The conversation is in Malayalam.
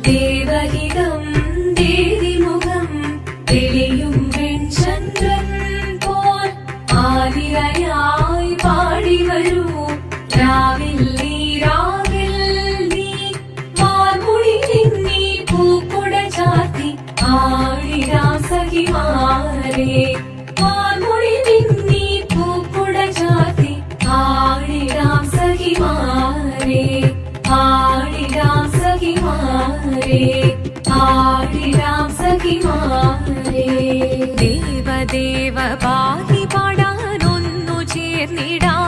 ദേവഹിതം ദേവിമുഖം തെളിയും വെൺചന്ദ്രൻ പോൽ ആതിരയായി പാടി വരൂ രാവിൽ നീ വാർമുടി നിന്നി പൂക്കുട ചാത്തി ആടിരാം സഖിമാരേ വാർമുടി നിന്നി പൂക്കുട ചാത്തി ആടിരാം സഖിമാരേ ആടിരാം സഖിമാരേ ആടിരാം സഖിമാരേ ദേവദേവ പാടി പാടാനൊന്നു ചേർന്നിടാം